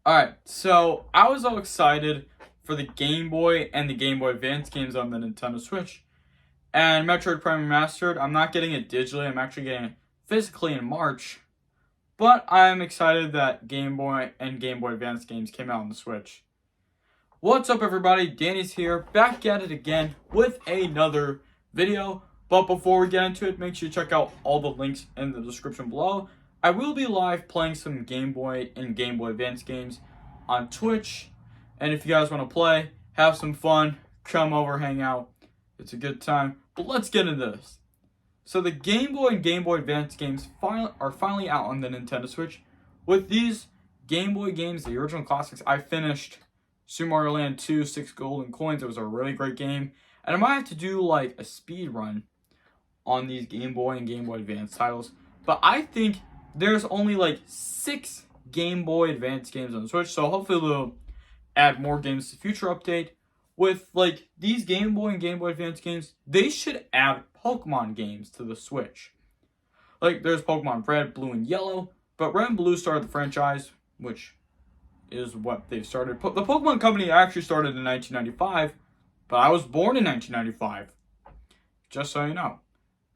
Alright, so I was all excited for the Game Boy and the Game Boy Advance games on the Nintendo Switch. And Metroid Prime Remastered, I'm not getting it digitally, I'm actually getting it physically in March. But I'm excited that Game Boy and Game Boy Advance games came out on the Switch. What's up everybody, Danny's here, back at it again with another video. But before we get into it, make sure you check out all the links in the description below. I will be live playing some Game Boy and Game Boy Advance games on Twitch. And if you guys want to play, have some fun, come over, hang out. It's a good time. But let's get into this. So the Game Boy and Game Boy Advance games are finally out on the Nintendo Switch. With these Game Boy games, the original classics, I finished Super Mario Land 2, 6 golden coins. It was a really great game. And I might have to do like a speed run on these Game Boy and Game Boy Advance titles. But I think there's only like 6 Game Boy Advance games on the Switch. So hopefully they'll add more games to future update. With like these Game Boy and Game Boy Advance games, they should add Pokemon games to the Switch. Like there's Pokemon Red, Blue, and Yellow. But Red and Blue started the franchise, which is what they've started. The Pokemon Company actually started in 1995, but I was born in 1995, just so you know.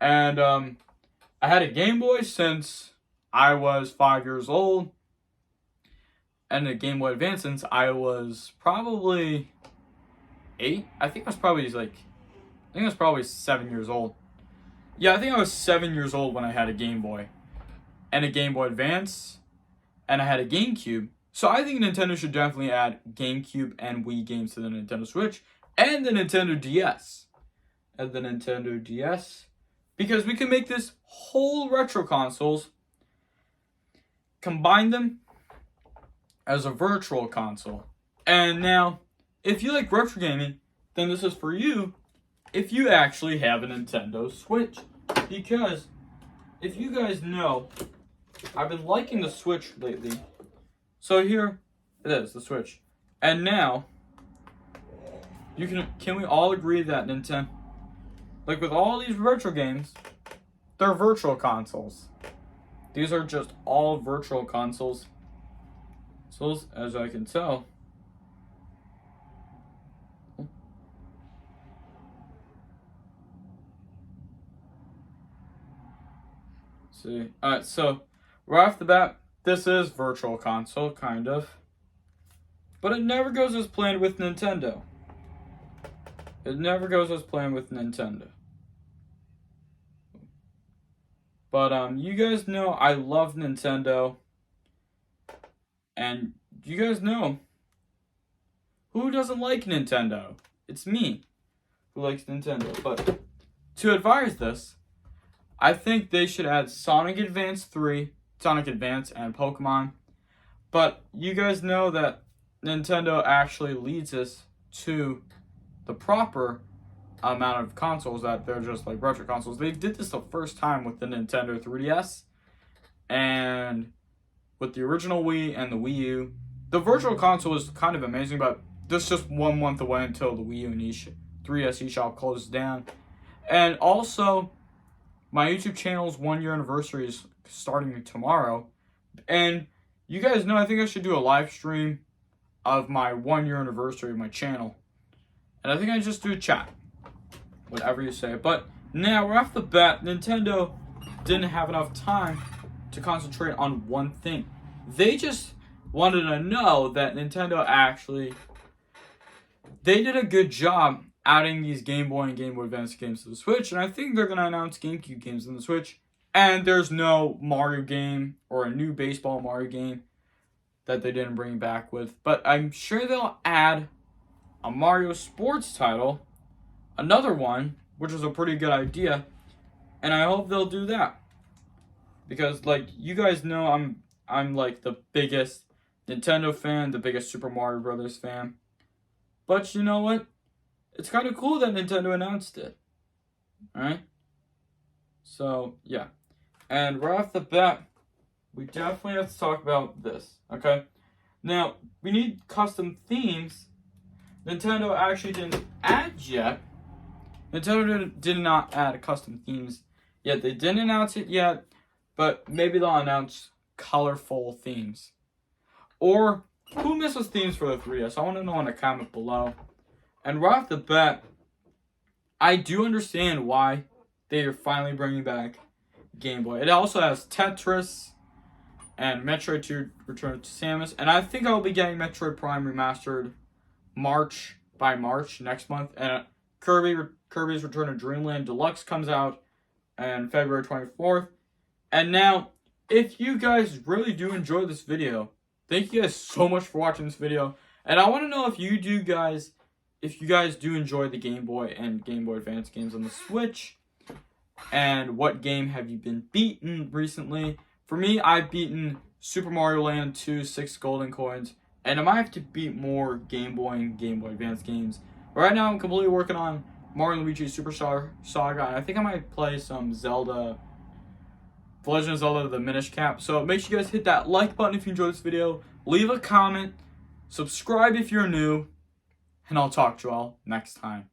And I had a Game Boy since I was 5 years old, and a Game Boy Advance since I was probably 8. I think I was probably 7 years old. Yeah, I think I was 7 years old when I had a Game Boy, and a Game Boy Advance, and I had a GameCube. So I think Nintendo should definitely add GameCube and Wii games to the Nintendo Switch and the Nintendo DS. Because we can make this whole retro consoles, combine them as a virtual console. And now, if you like retro gaming, then this is for you if you actually have a Nintendo Switch. Because, if you guys know, I've been liking the Switch lately. So here it is, the Switch. And now, can we all agree that Nintendo, like with all these retro games, they're virtual consoles. These are just all virtual consoles. So as I can tell. See. Alright, so right off the bat, this is virtual console, kind of. But it never goes as planned with Nintendo. But you guys know I love Nintendo. And you guys know who doesn't like Nintendo? It's me who likes Nintendo. But to advise this, I think they should add Sonic Advance 3, Sonic Advance, and Pokemon. But you guys know that Nintendo actually leads us to the proper amount of consoles, that they're just like retro consoles. They did this the first time with the Nintendo 3DS and with the original Wii and the Wii U. The virtual console is kind of amazing, but this is just 1 month away until the Wii U and 3DS eShop closes down. And also, my YouTube channel's 1 year anniversary is starting tomorrow. And you guys know, I think I should do a live stream of my 1 year anniversary of my channel. And I think I just do a chat. Whatever you say. But now, right off the bat, Nintendo didn't have enough time to concentrate on one thing. They just wanted to know that Nintendo actually, they did a good job adding these Game Boy and Game Boy Advance games to the Switch, and I think they're going to announce GameCube games on the Switch. And there's no Mario game or a new baseball Mario game that they didn't bring back with. But I'm sure they'll add a Mario sports title, another one, which is a pretty good idea, and I hope they'll do that. Because, like, you guys know I'm like the biggest Nintendo fan, the biggest Super Mario Brothers fan. But you know what? It's kind of cool that Nintendo announced it. Alright? So, yeah. And right off the bat, we definitely have to talk about this, okay? Now, we need custom themes. Nintendo actually didn't add yet. Nintendo did not add custom themes yet. They didn't announce it yet, but maybe they'll announce colorful themes. Or who misses themes for the 3DS? I want to know in a comment below. And right off the bat, I do understand why they are finally bringing back Game Boy. It also has Tetris and Metroid 2 Return to Samus. And I think I'll be getting Metroid Prime Remastered March next month. And Kirby's Return to Dreamland Deluxe comes out on February 24th. And now, if you guys really do enjoy this video, thank you guys so much for watching this video. And I want to know if you guys do enjoy the Game Boy and Game Boy Advance games on the Switch. And what game have you been beaten recently? For me, I've beaten Super Mario Land 2, 6 golden coins. And I might have to beat more Game Boy and Game Boy Advance games. But right now, I'm completely working on Mario and Luigi Superstar Saga. And I think I might play some Zelda, The Legend of Zelda, The Minish Cap. So make sure you guys hit that like button if you enjoyed this video. Leave a comment. Subscribe if you're new. And I'll talk to you all next time.